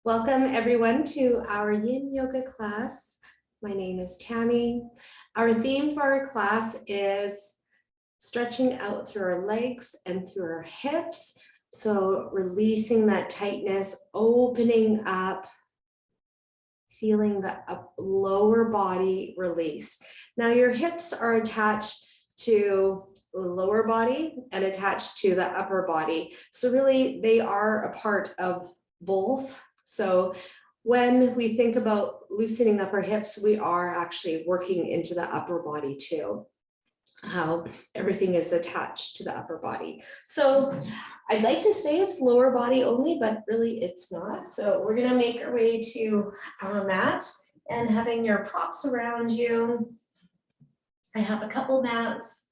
Welcome everyone to our Yin Yoga class. My name is Tammy. Our theme for our class is stretching out through our legs and through our hips. So releasing that tightness, opening up, feeling the lower body release. Now your hips are attached to the lower body and attached to the upper body. So really they are a part of both. So when we think about loosening up our hips, we are actually working into the upper body too, how everything is attached to the upper body. So I'd like to say it's lower body only, but really it's not. So we're gonna make our way to our mat and having your props around you. I have a couple mats,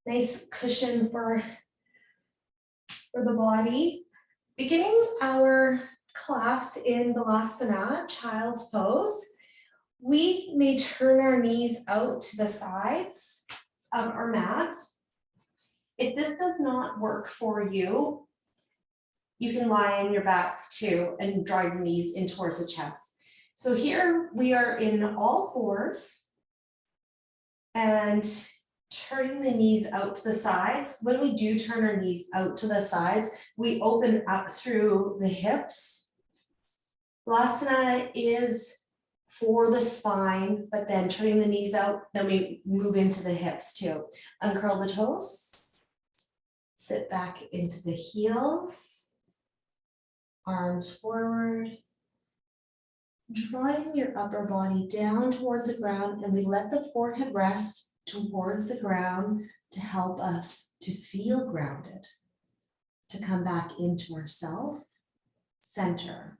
nice cushion for the body. Beginning our class in Balasana, child's pose, we may turn our knees out to the sides of our mat. If this does not work for you, you can lie on your back too and draw your knees in towards the chest. So here we are in all fours and turning the knees out to the sides. When we do turn our knees out to the sides, we open up through the hips. Balasana is for the spine, but then turning the knees out, then we move into the hips too. Uncurl the toes, sit back into the heels, arms forward, drawing your upper body down towards the ground, and we let the forehead rest towards the ground to help us to feel grounded, to come back into our self center.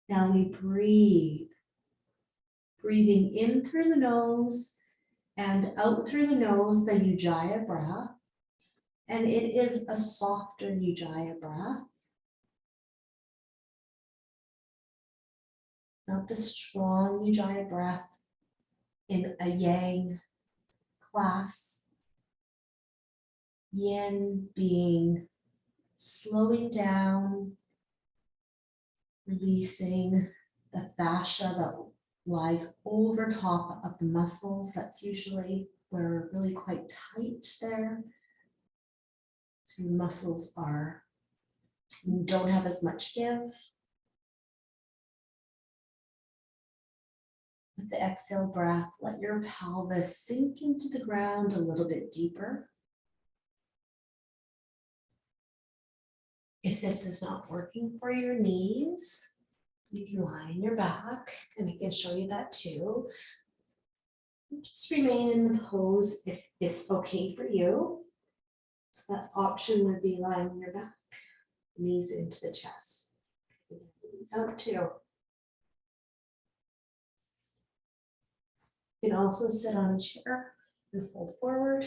Now we breathe, breathing in through the nose and out through the nose, the Ujjayi breath. And it is a softer Ujjayi breath. Not the strong Ujjayi breath in a Yang class. Yin being slowing down, releasing the fascia that lies over top of the muscles. That's usually where we're really quite tight there. So your muscles don't have as much give. With the exhale breath, let your pelvis sink into the ground a little bit deeper. If this is not working for your knees, you can lie on your back, and I can show you that too. Just remain in the pose if it's okay for you. So that option would be lying on your back, knees into the chest. Knees out too. You can also sit on a chair and fold forward.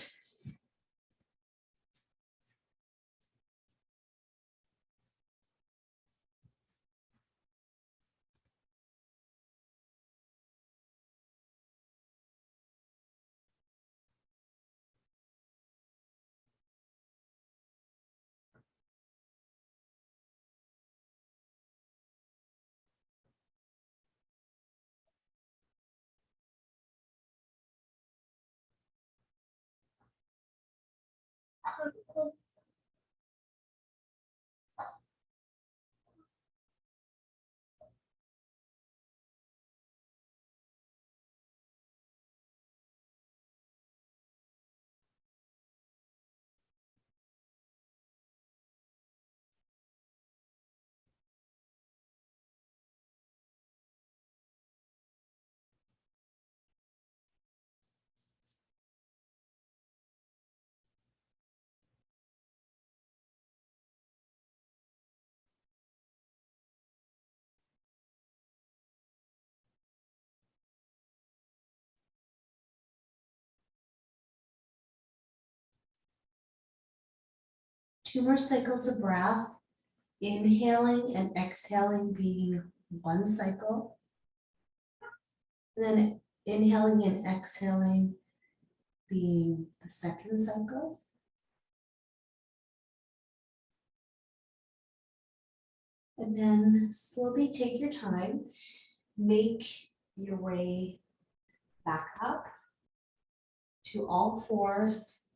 Two more cycles of breath, inhaling and exhaling, being one cycle. And then inhaling and exhaling being the second cycle. And then slowly take your time, make your way back up to all fours.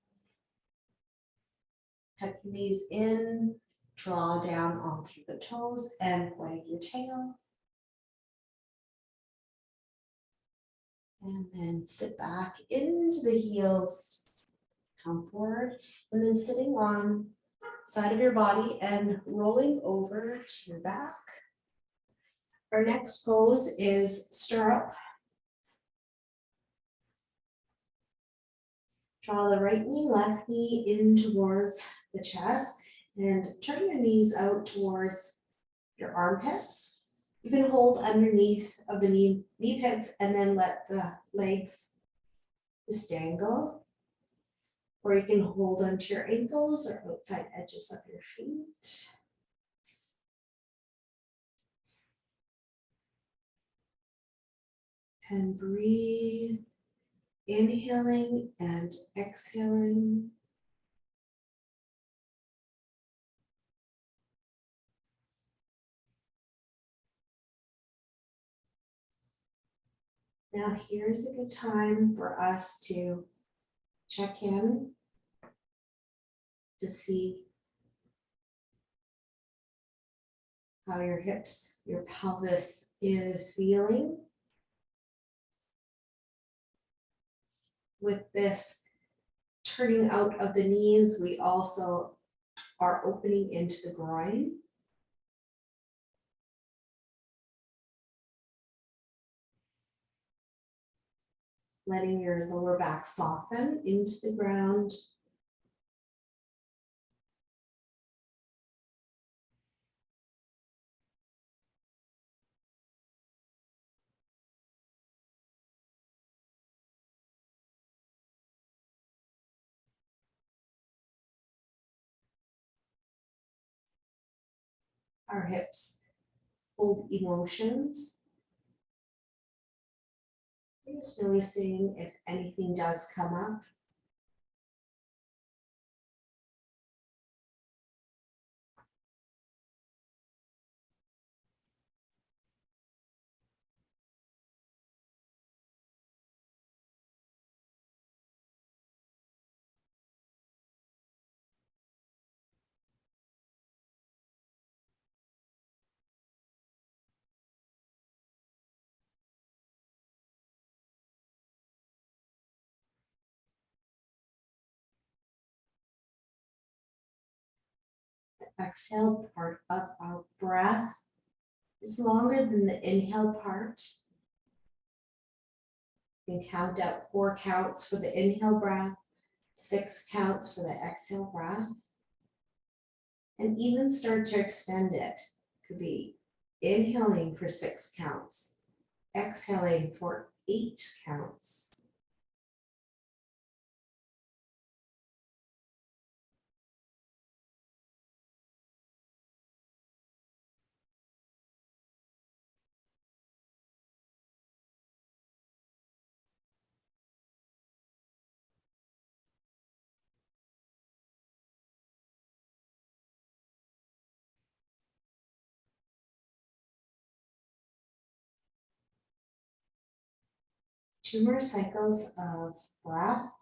Tuck your knees in, draw down all through the toes and wag your tail. And then sit back into the heels, come forward, and then sitting on side of your body and rolling over to your back. Our next pose is stirrup. Draw the right knee, left knee in towards the chest and turn your knees out towards your armpits. You can hold underneath of the knee pits and then let the legs just dangle. Or you can hold onto your ankles or outside edges of your feet. And breathe, inhaling and exhaling. Now here's a good time for us to check in to see how your hips, your pelvis is feeling. With this turning out of the knees, we also are opening into the groin. Letting your lower back soften into the ground. Our hips hold emotions. You're just noticing if anything does come up. The exhale part of our breath is longer than the inhale part. You can count out 4 counts for the inhale breath, 6 counts for the exhale breath, and even start to extend it. Could be inhaling for 6 counts, exhaling for 8 counts. Two more cycles of breath.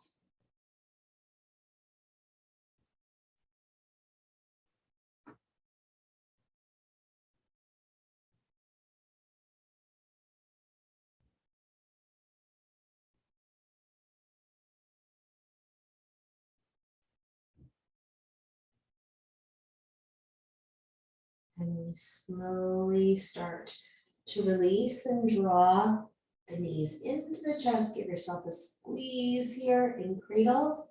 And we slowly start to release and draw the knees into the chest. Give yourself a squeeze here in cradle.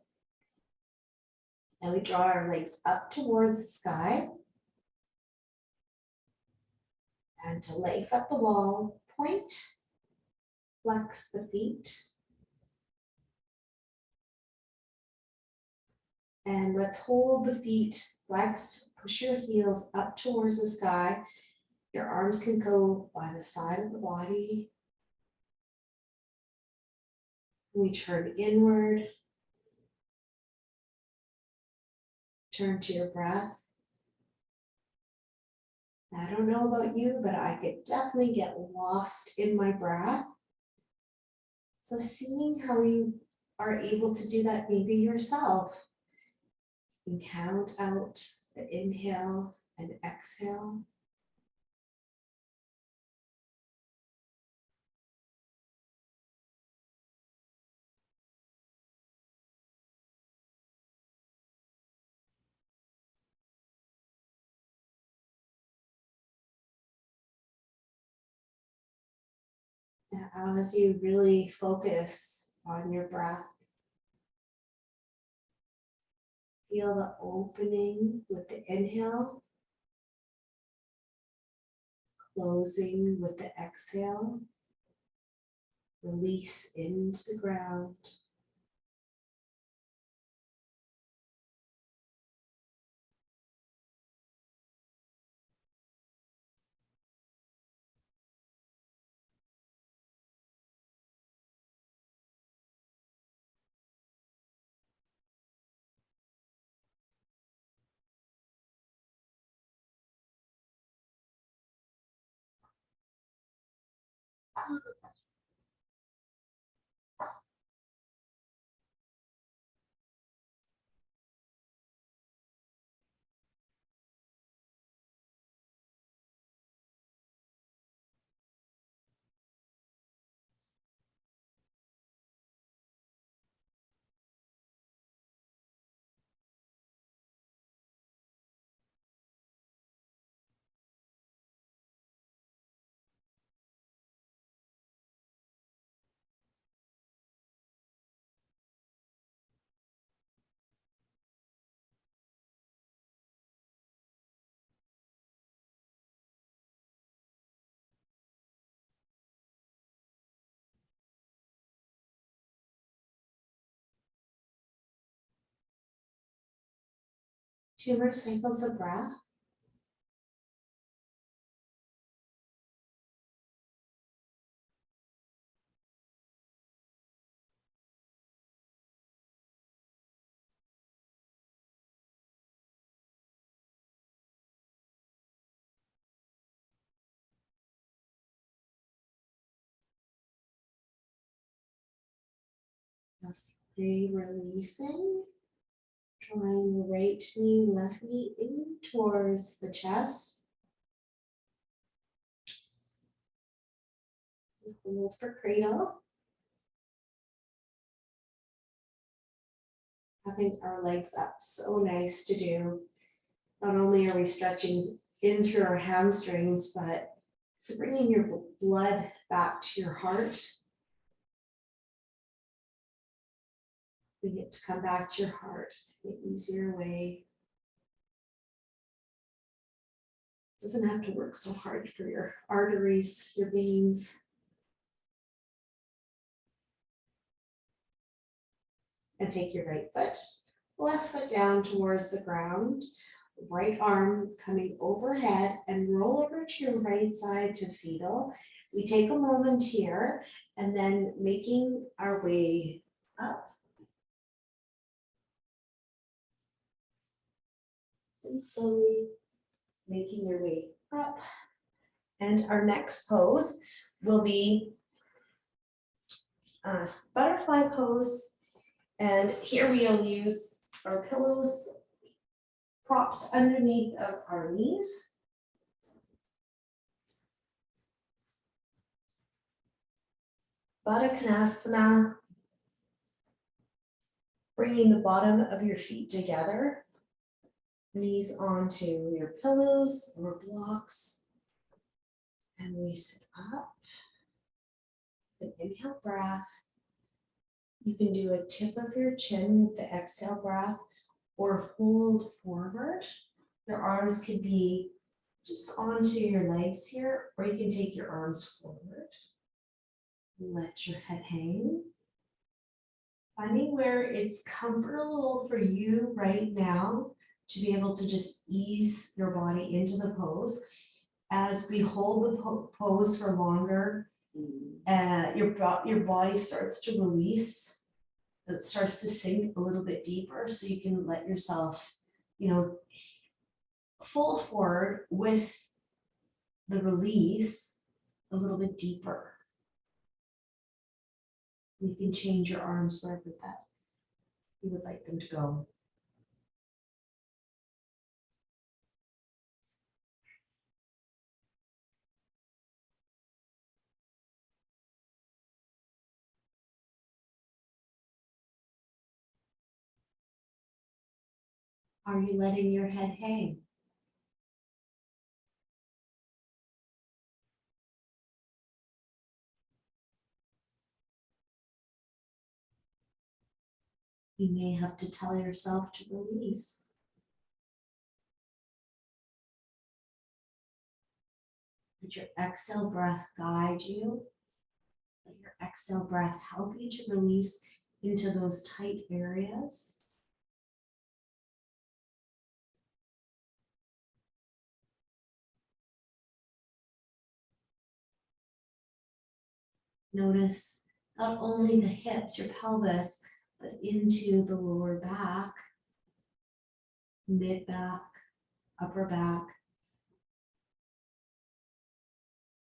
And we draw our legs up towards the sky. And to legs up the wall, point, flex the feet. And let's hold the feet flexed, push your heels up towards the sky. Your arms can go by the side of the body. We turn inward. Turn to your breath. I don't know about you, but I could definitely get lost in my breath. So seeing how you are able to do that maybe yourself. You can count out the inhale and exhale. And as you really focus on your breath, feel the opening with the inhale, closing with the exhale, release into the ground. Two more cycles of breath. Just stay releasing. Drawing the right knee, left knee in towards the chest. Hold for cradle. Having our legs up, so nice to do. Not only are we stretching in through our hamstrings, but bringing your blood back to your heart. We get to come back to your heart in an easier way. Doesn't have to work so hard for your arteries, your veins. And take your right foot, left foot down towards the ground, right arm coming overhead and roll over to your right side to fetal. We take a moment here and then making our way up. And slowly making your way up. And our next pose will be butterfly pose. And here we'll use our pillows, props underneath of our knees. Baddha Konasana, bringing the bottom of your feet together, knees onto your pillows or blocks, and we sit up. An inhale breath. You can do a tip of your chin with the exhale breath or fold forward. Your arms could be just onto your legs here, or you can take your arms forward. Let your head hang. Finding where it's comfortable for you right now to be able to just ease your body into the pose. As we hold the pose for longer, your body starts to release. It starts to sink a little bit deeper, so you can let yourself, fold forward with the release a little bit deeper. You can change your arms wherever that you would like them to go. Are you letting your head hang? You may have to tell yourself to release. Let your exhale breath guide you. Let your exhale breath help you to release into those tight areas. Notice not only the hips, your pelvis, but into the lower back, mid back, upper back,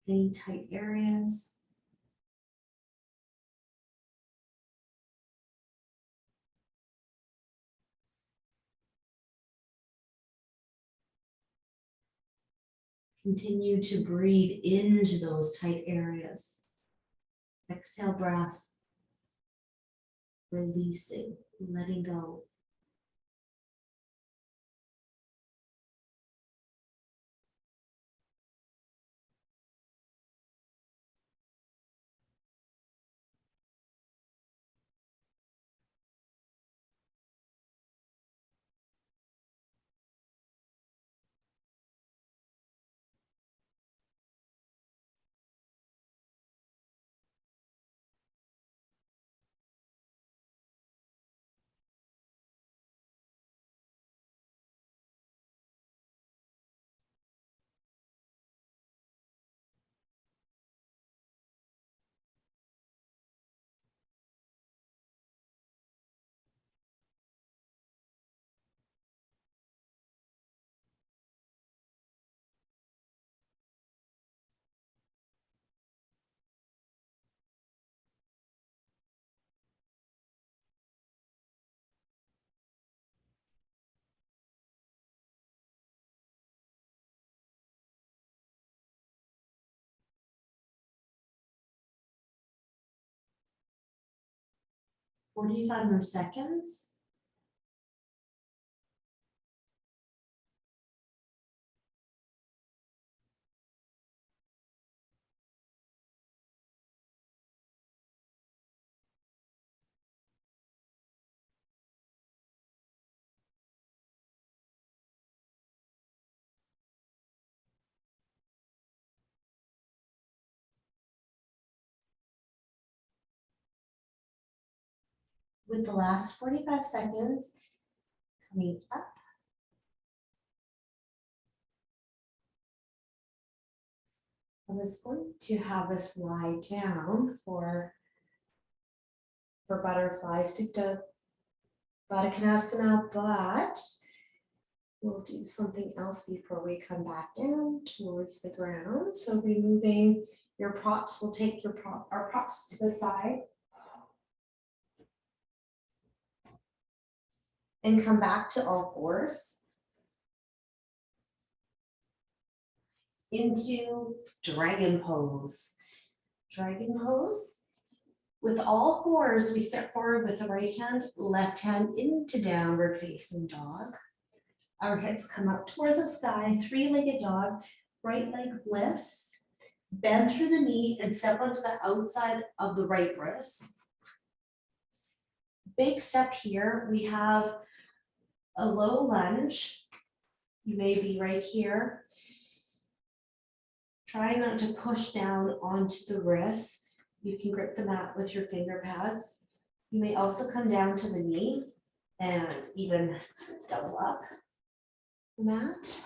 any tight areas. Continue to breathe into those tight areas. Exhale breath, releasing, letting go. Forty-five more seconds. With the last 45 seconds, coming up. I was going to have us lie down for butterfly, Supta Baddha Konasana, but we'll do something else before we come back down towards the ground. So removing your props, we'll take our props to the side and come back to all fours into dragon pose. Dragon pose. With all fours, we step forward with the right hand, left hand into downward facing dog. Our hips come up towards the sky, three-legged dog, right leg lifts, bend through the knee and step onto the outside of the right wrist. Big step here, we have a low lunge. You may be right here. Try not to push down onto the wrist. You can grip the mat with your finger pads. You may also come down to the knee and even double up the mat.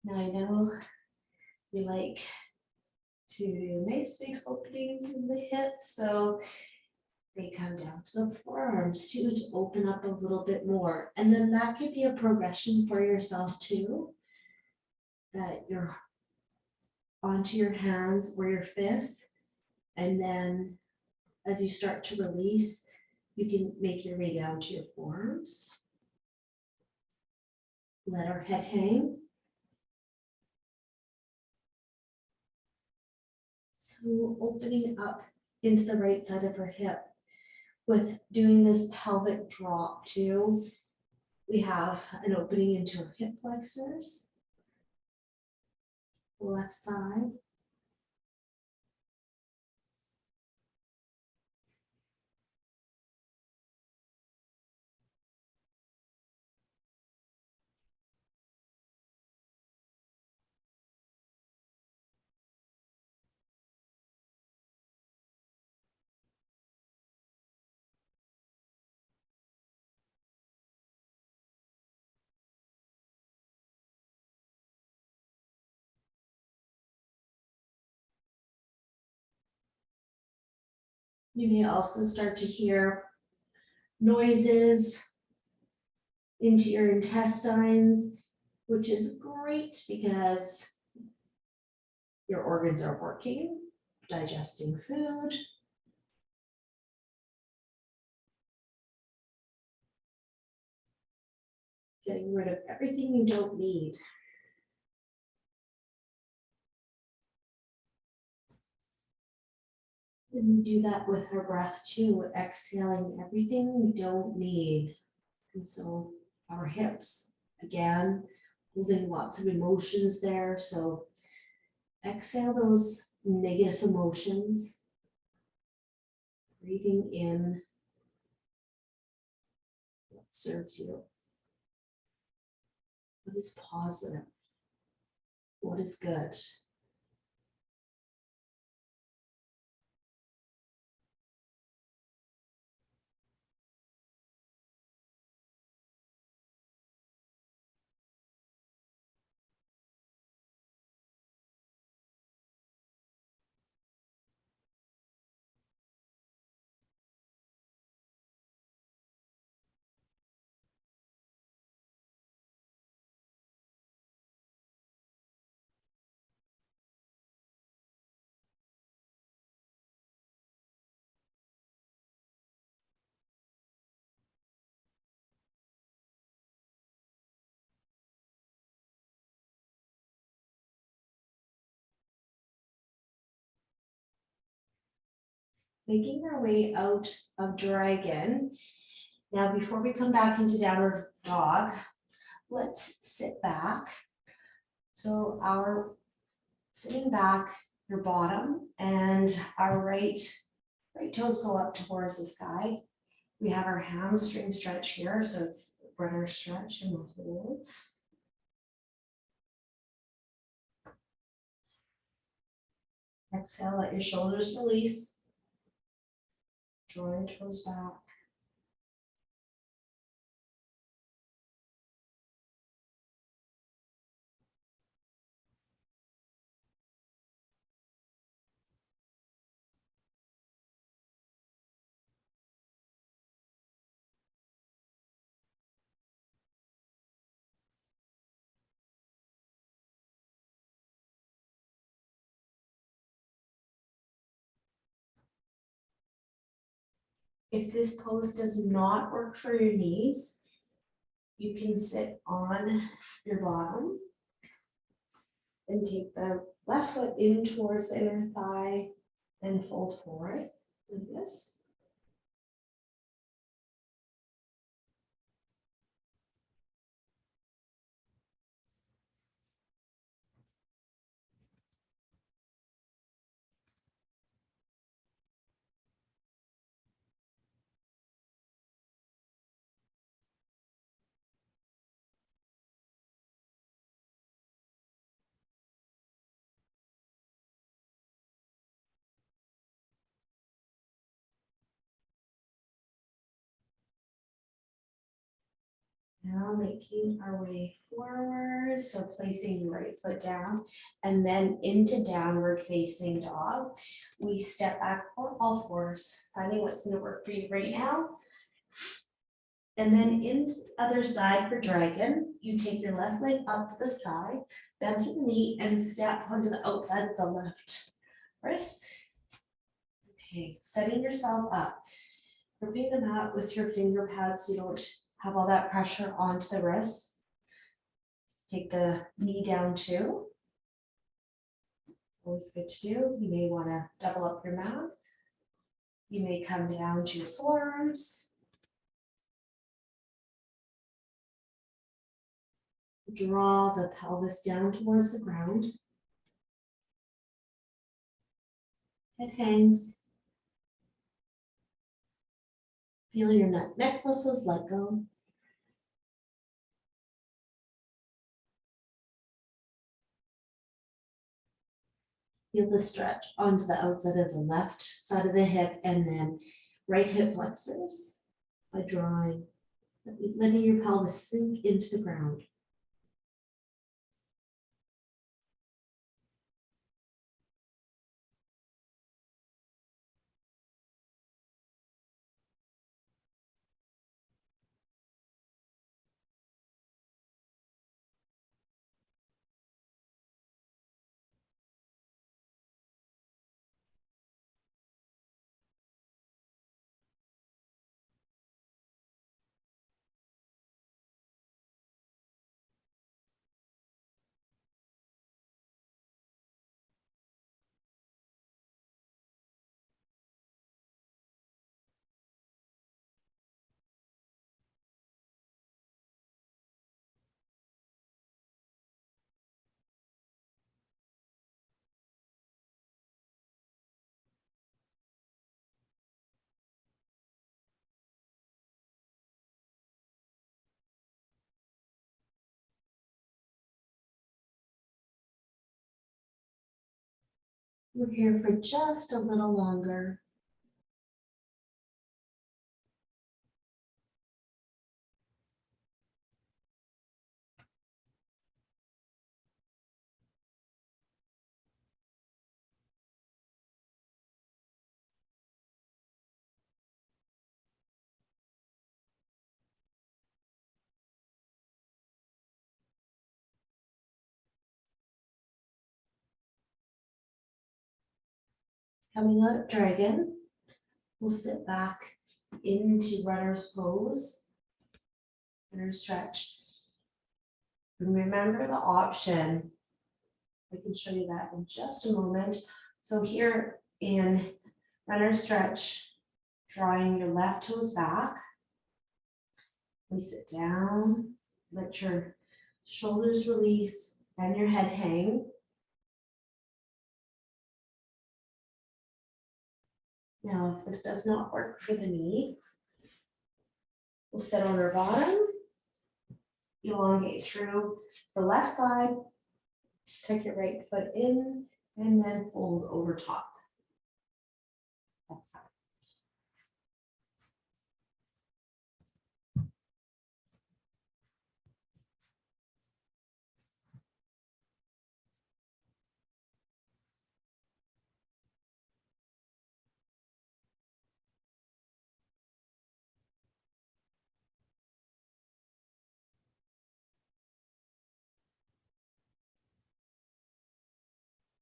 Now I know we like to do nice big openings in the hips, so they come down to the forearms too to open up a little bit more. And then that could be a progression for yourself too, that you're onto your hands or your fists, and then as you start to release, you can make your way down to your forearms. Let our head hang. So opening up into the right side of her hip. With doing this pelvic drop too, we have an opening into our hip flexors. Left side. You may also start to hear noises into your intestines, which is great because your organs are working, digesting food. Getting rid of everything you don't need. And we do that with our breath too, exhaling everything we don't need. And so our hips, again, holding lots of emotions there. So exhale those negative emotions. Breathing in what serves you. What is positive? What is good? Making our way out of dragon. Now, before we come back into downward dog, let's sit back. So our sitting back, your bottom and our right toes go up towards the sky. We have our hamstring stretch here, so it's runner stretch and we'll hold. Exhale, let your shoulders release. Draw your toes back. If this pose does not work for your knees, you can sit on your bottom and take the left foot in towards the inner thigh and fold forward like this. Now making our way forward, so placing the right foot down and then into downward facing dog. We step back for all fours, finding what's going to work for you right now. And then into the other side for dragon, you take your left leg up to the sky, bend through the knee and step onto the outside of the left wrist. Okay, setting yourself up, gripping the mat with your finger pads so you don't have all that pressure onto the wrist. Take the knee down too. It's always good to do. You may want to double up your mat. You may come down to your forearms. Draw the pelvis down towards the ground. Head hangs. Feel your neck muscles let go. Feel the stretch onto the outside of the left side of the hip and then right hip flexors by drawing, letting your pelvis sink into the ground. We're here for just a little longer. Coming out of dragon, we'll sit back into runner's pose, runner stretch. And remember the option. I can show you that in just a moment. So here in runner stretch, drawing your left toes back. We sit down, let your shoulders release and your head hang. Now, if this does not work for the knee, we'll sit on our bottom, elongate through the left side, tuck your right foot in, and then fold over top. Left side.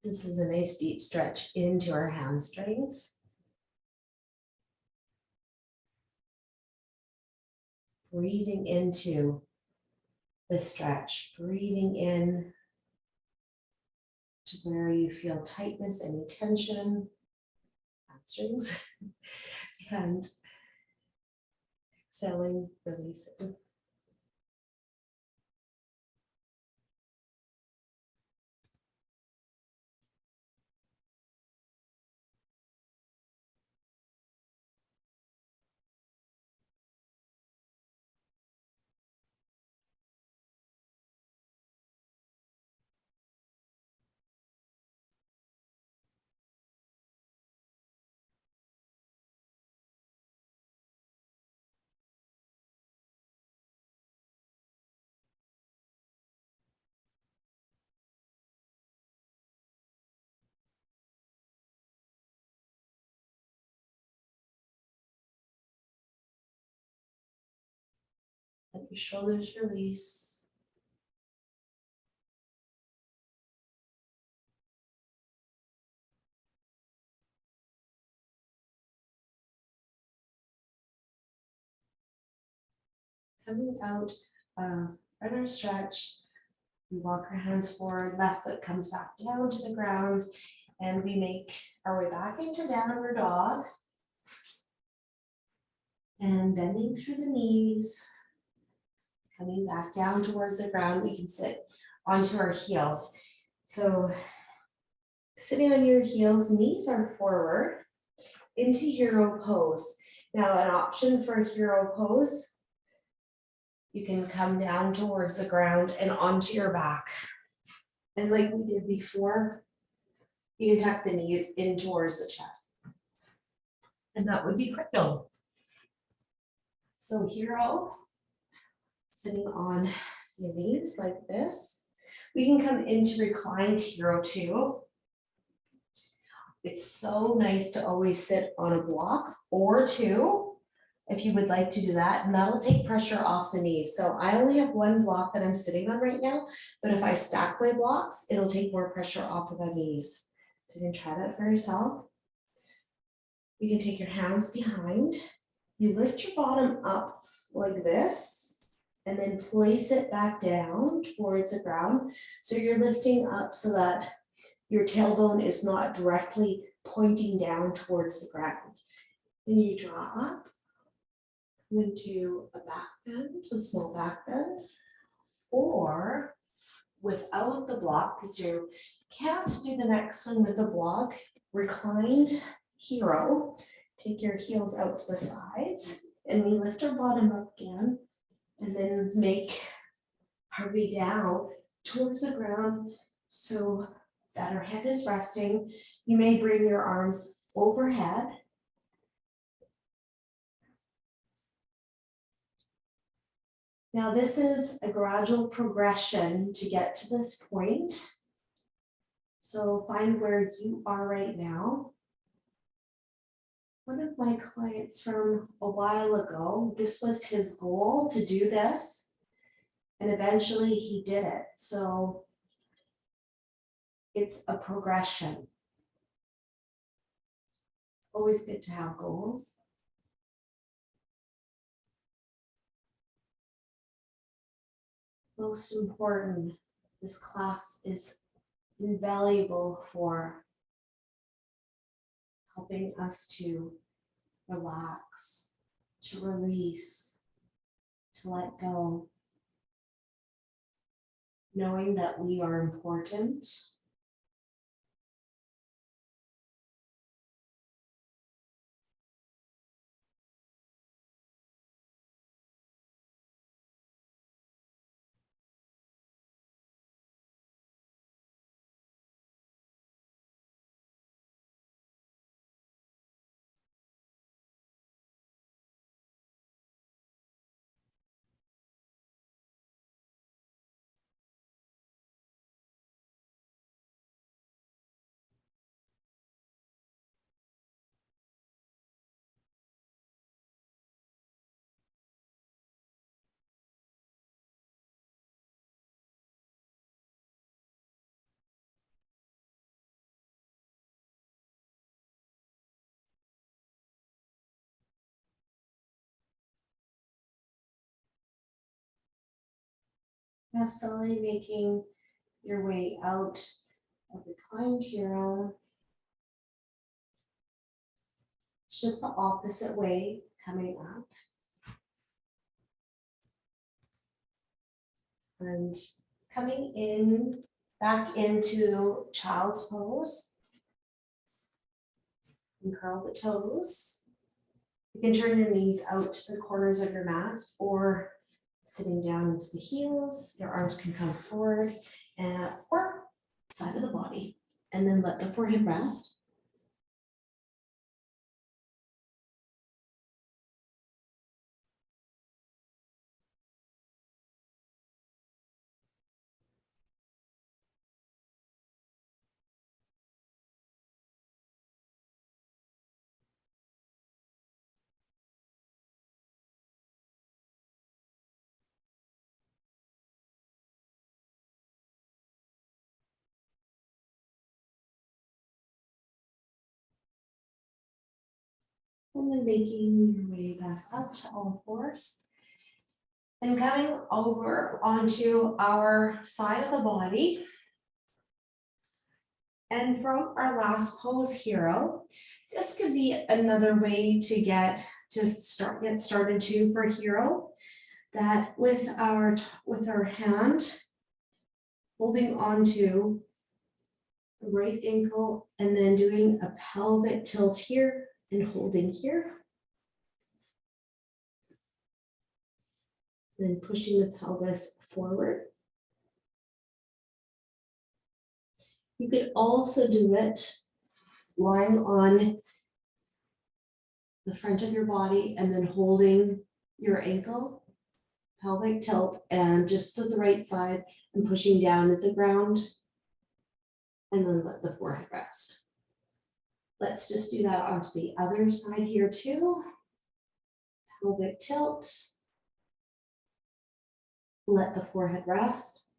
This is a nice deep stretch into our hamstrings. Breathing into the stretch, breathing in to where you feel tightness, any tension, hamstrings, and exhaling, releasing. Let your shoulders release. Coming out of runner stretch, we walk our hands forward, left foot comes back down to the ground, and we make our way back into downward dog. And bending through the knees, coming back down towards the ground, we can sit onto our heels. So sitting on your heels, knees are forward into hero pose. Now an option for hero pose, you can come down towards the ground and onto your back. And like we did before, you can tuck the knees in towards the chest. And that would be cradle. So hero, sitting on your knees like this. We can come into reclined hero too. It's so nice to always sit on a block or two, if you would like to do that, and that'll take pressure off the knees. So I only have one block that I'm sitting on right now, but if I stack my blocks, it'll take more pressure off of the knees. So you can try that for yourself. You can take your hands behind. You lift your bottom up like this, and then place it back down towards the ground. So you're lifting up so that your tailbone is not directly pointing down towards the ground. Then you draw up into a back bend, a small back bend, or without the block, because you can't do the next one with the block, reclined hero. Take your heels out to the sides, and we lift our bottom up again, and then make our way down towards the ground so that our head is resting. You may bring your arms overhead. Now this is a gradual progression to get to this point. So find where you are right now. One of my clients from a while ago, this was his goal to do this, and eventually he did it. So it's a progression. It's always good to have goals. Most important, this class is invaluable for helping us to relax, to release, to let go, knowing that we are important. Now slowly making your way out of reclined hero. It's just the opposite way, coming up. And coming in, back into child's pose. And curl the toes. You can turn your knees out to the corners of your mat, or sitting down into the heels. Your arms can come forward and or side of the body. And then let the forehead rest. And then making your way back up to all fours. And coming over onto our side of the body. And from our last pose, hero, this could be another way to get started too for hero. That with our hand holding onto the right ankle and then doing a pelvic tilt here and holding here. And pushing the pelvis forward. You could also do it lying on the front of your body and then holding your ankle, pelvic tilt, and just to the right side and pushing down at the ground. And then let the forehead rest. Let's just do that onto the other side here too. Pelvic tilt. Let the forehead rest.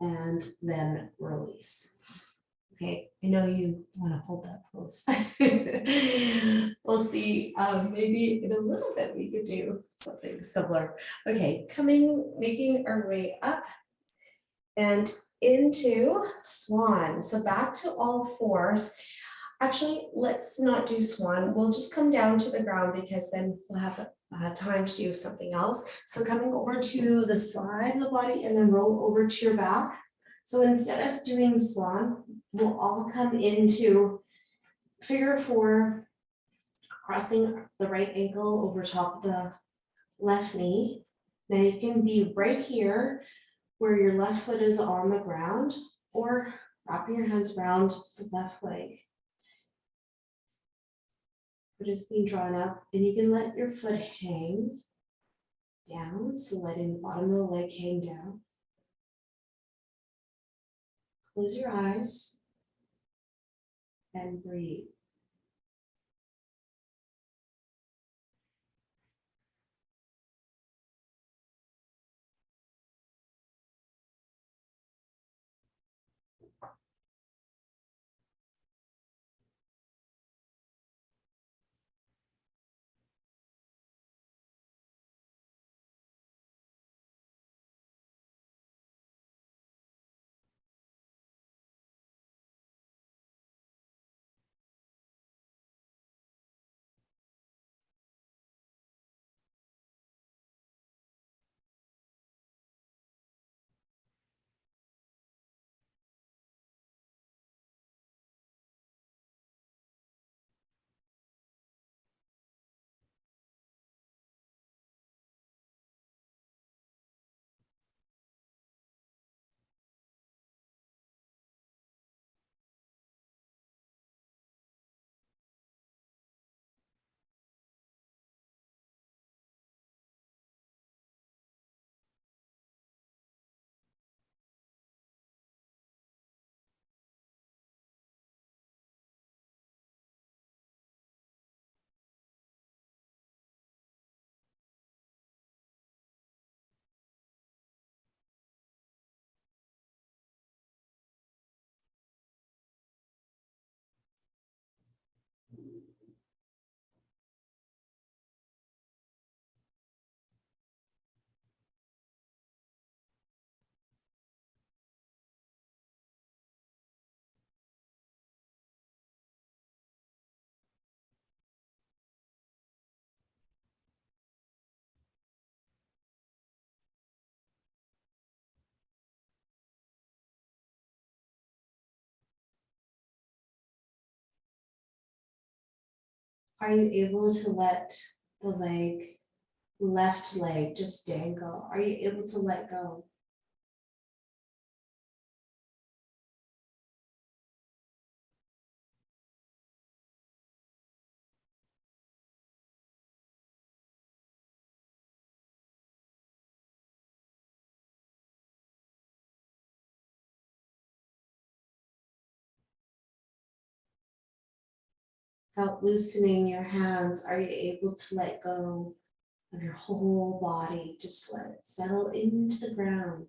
And then release. Okay, I know you want to hold that pose. We'll see, maybe in a little bit we could do something similar. Okay, making our way up and into swan. So back to all fours. Actually, let's not do swan. We'll just come down to the ground because then we'll have time to do something else. So coming over to the side of the body and then roll over to your back. So instead of doing swan, we'll all come into figure four, crossing the right ankle over top of the left knee. Now you can be right here where your left foot is on the ground or wrapping your hands around the left leg. Foot is being drawn up and you can let your foot hang down. So letting the bottom of the leg hang down. Close your eyes and breathe. Are you able to let the left leg just dangle? Are you able to let go? Without loosening your hands, are you able to let go of your whole body? Just let it settle into the ground.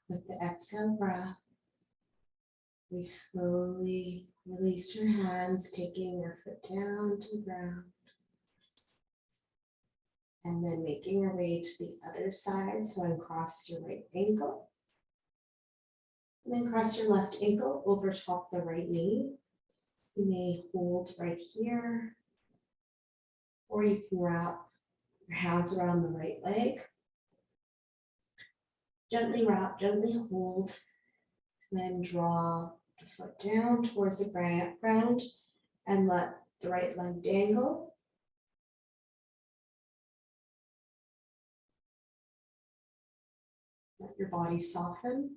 With the exhale breath, we slowly release your hands, taking your foot down to the ground. And then making your way to the other side. So uncross your right ankle. And then cross your left ankle over top the right knee. You may hold right here. Or you can wrap your hands around the right leg. Gently wrap, gently hold. And then draw the foot down towards the ground and let the right leg dangle. Let your body soften.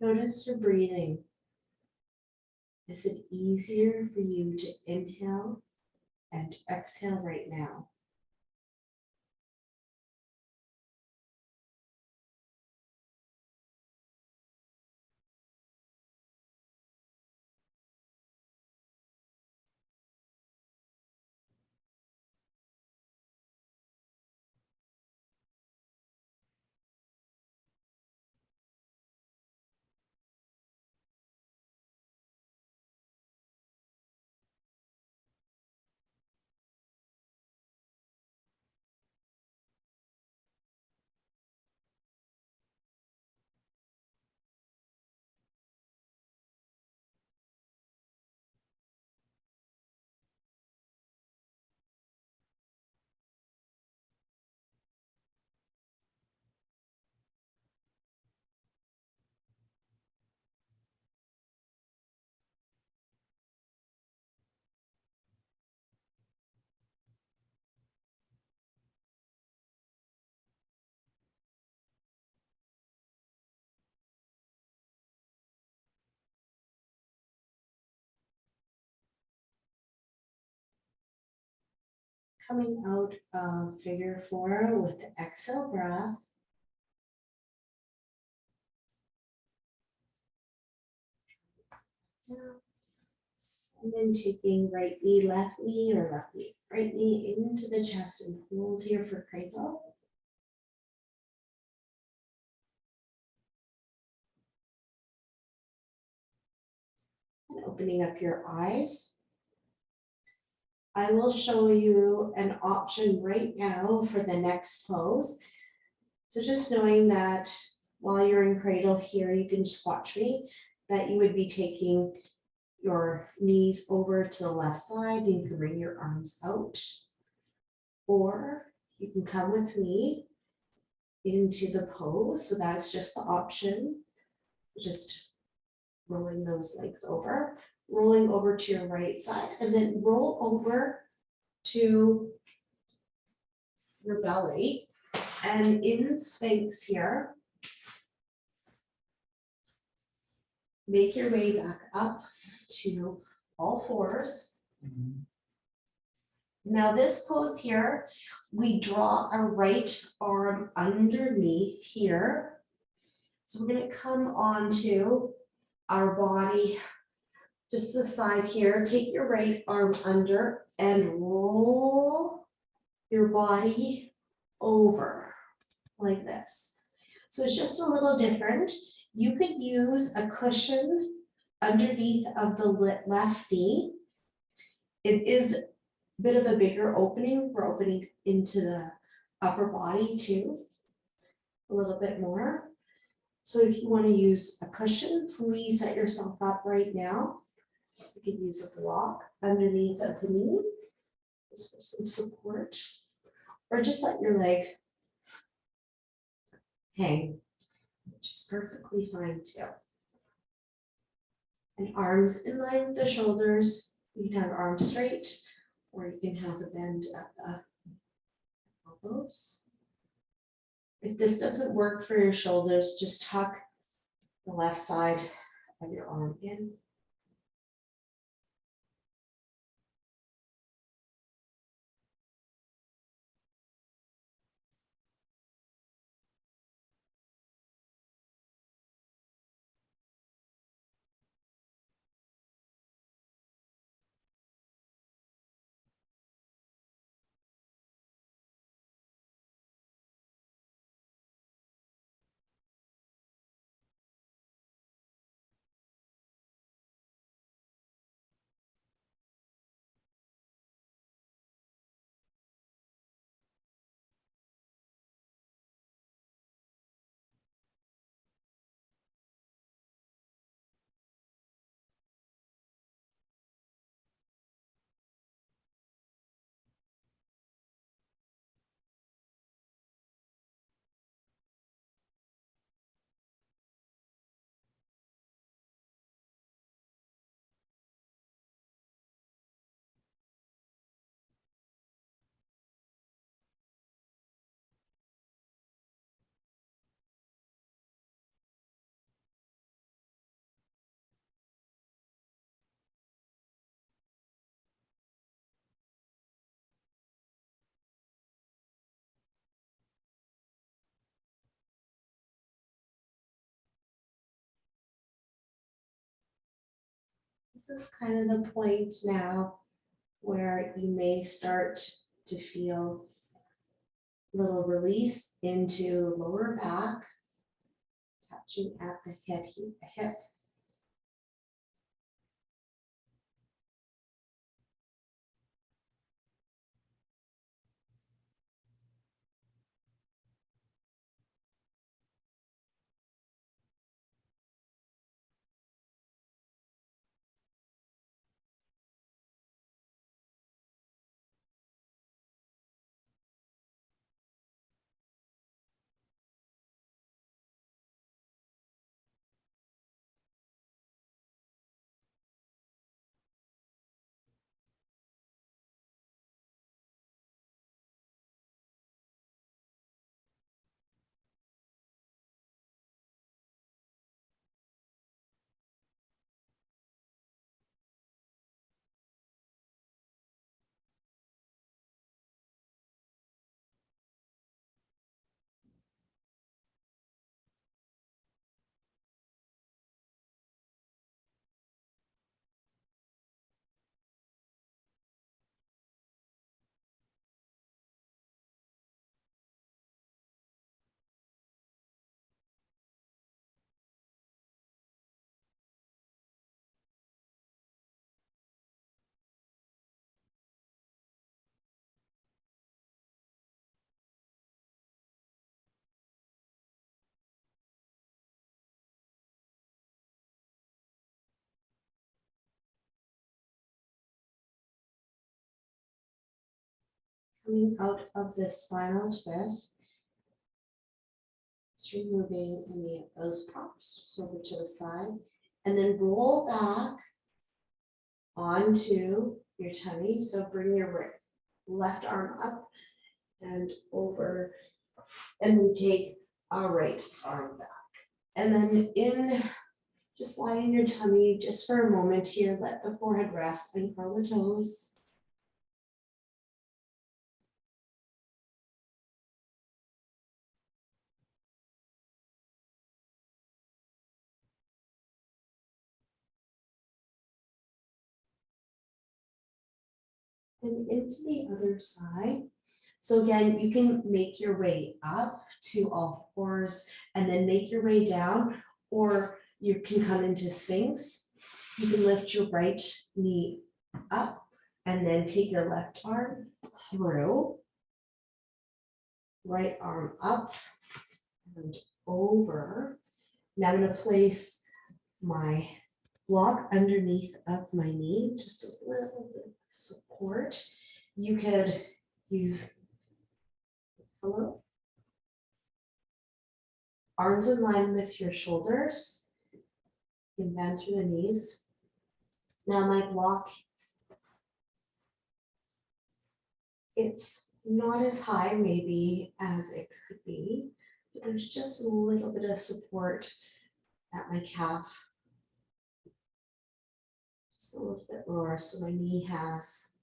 Notice your breathing. Is it easier for you to inhale and exhale right now? Coming out of figure four with the exhale breath. Down. And then taking right knee, left knee, or left knee, right knee into the chest and hold here for cradle. And opening up your eyes. I will show you an option right now for the next pose. So just knowing that while you're in cradle here, you can just watch me, that you would be taking your knees over to the left side and you can bring your arms out. Or you can come with me into the pose. So that's just the option. Just rolling those legs over, rolling over to your right side, and then roll over to your belly. And in Sphinx here, make your way back up to all fours. Now this pose here, we draw our right arm underneath here. So we're going to come onto our body, just the side here. Take your right arm under and roll your body over like this. So it's just a little different. You could use a cushion underneath of the left knee. It is a bit of a bigger opening. We're opening into the upper body too, a little bit more. So if you want to use a cushion, please set yourself up right now. You can use a block underneath of the knee just for some support, or just let your leg hang, which is perfectly fine too. And arms in line with the shoulders. You can have arms straight, or you can have a bend at the elbows. If this doesn't work for your shoulders, just tuck the left side of your arm in. This is kind of the point now where you may start to feel a little release into lower back, touching at the hip. Coming out of this spinal twist, just removing any of those props just over to the side, and then roll back onto your tummy. So bring your left arm up and over, and we take our right arm back. And then in, just lie in your tummy just for a moment here, let the forehead rest and curl the toes. and into the other side. So again, you can make your way up to all fours and then make your way down, or you can come into Sphinx. You can lift your right knee up and then take your left arm through, right arm up and over. Now I'm going to place my block underneath of my knee, just a little bit of support. You could use pillow, arms in line with your shoulders. You can bend through the knees. Now my block, it's not as high maybe as it could be, but there's just a little bit of support at my calf. Just a little bit lower, so my knee has,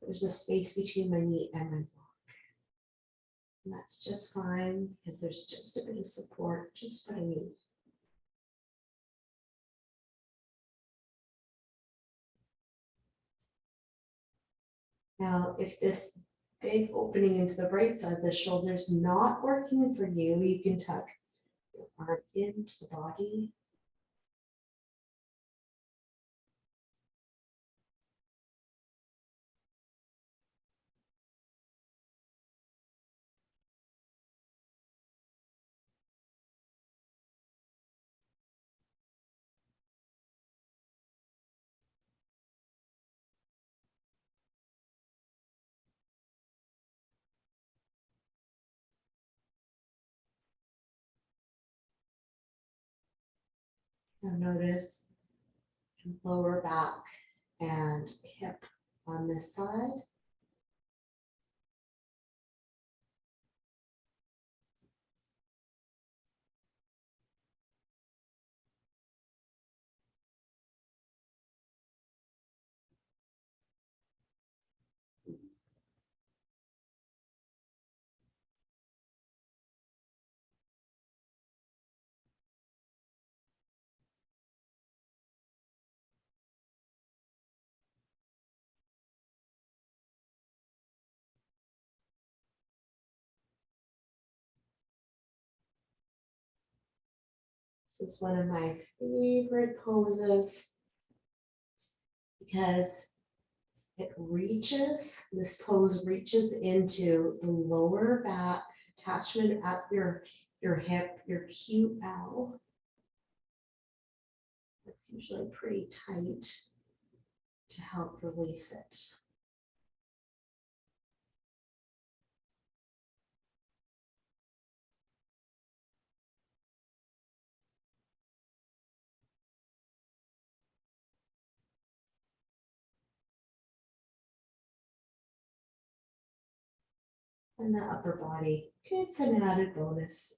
there's a space between my knee and my block. And that's just fine because there's just a bit of support just what I need. Now, if this big opening into the right side of the shoulder is not working for you, you can tuck your arm into the body. Now notice lower back and hip on this side. This is one of my favorite poses because it reaches, this pose reaches into the lower back attachment at your hip, your QL. It's usually pretty tight to help release it. And the upper body, it's an added bonus.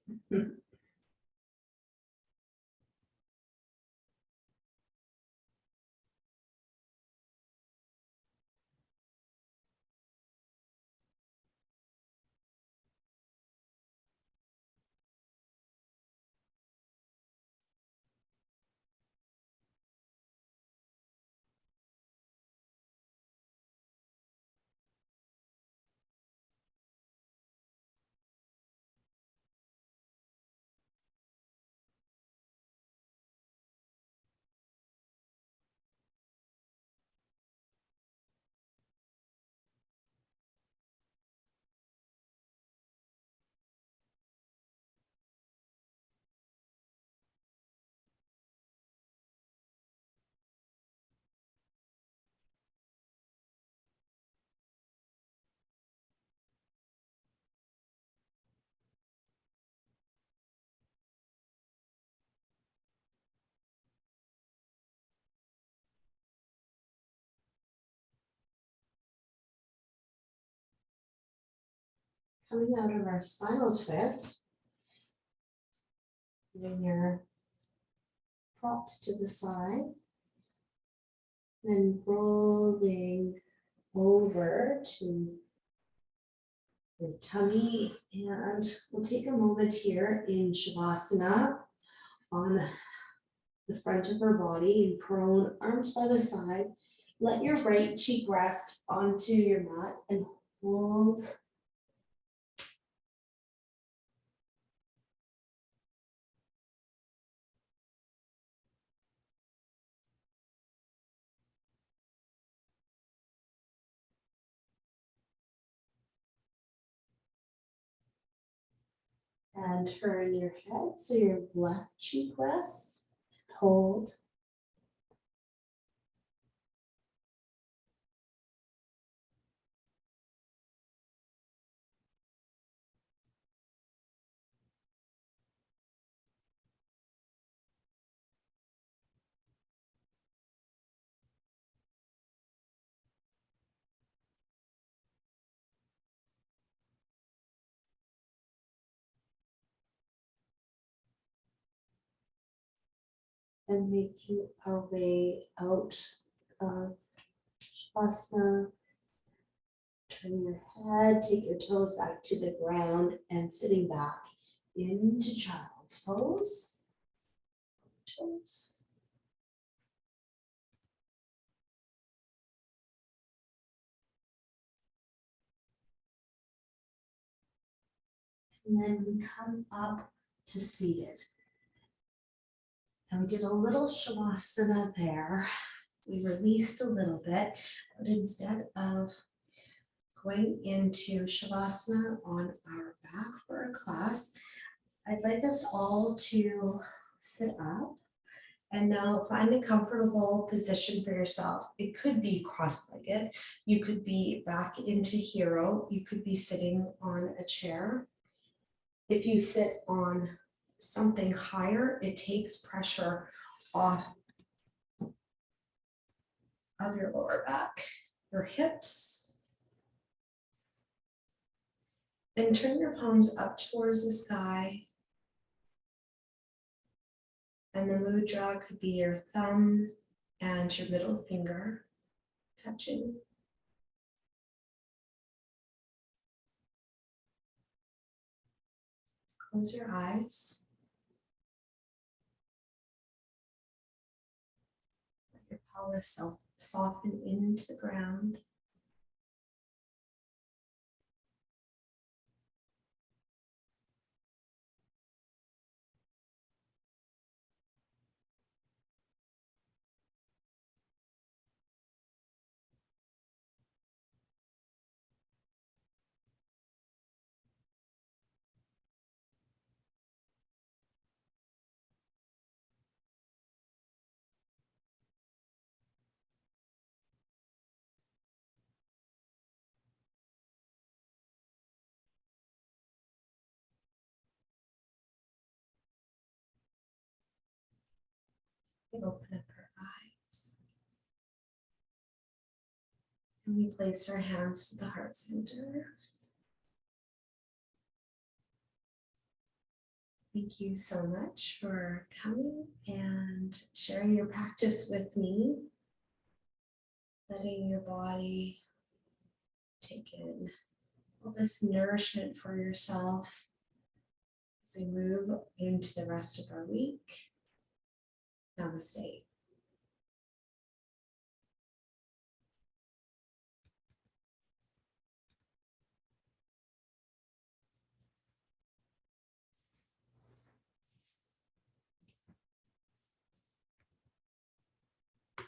Coming out of our spinal twist, bring your props to the side, then rolling over to your tummy, and we'll take a moment here in Shavasana on the front of her body in prone, arms by the side. Let your right cheek rest onto your mat and hold. And turn your head so your left cheek rests. Hold. And making our way out of Shavasana. Turn your head, take your toes back to the ground and sitting back into child's pose. Toes. And then we come up to seated. And we did a little Shavasana there. We released a little bit, but instead of going into Shavasana on our back for a class, I'd like us all to sit up and now find a comfortable position for yourself. It could be cross-legged. You could be back into hero. You could be sitting on a chair. If you sit on something higher, it takes pressure off of your lower back, your hips. And turn your palms up towards the sky. And the mudra could be your thumb and your middle finger touching. Close your eyes. Let your pelvis soften into the ground. We open up our eyes. And we place our hands to the heart center. Thank you so much for coming and sharing your practice with me. Letting your body take in all this nourishment for yourself as we move into the rest of our week. Namaste.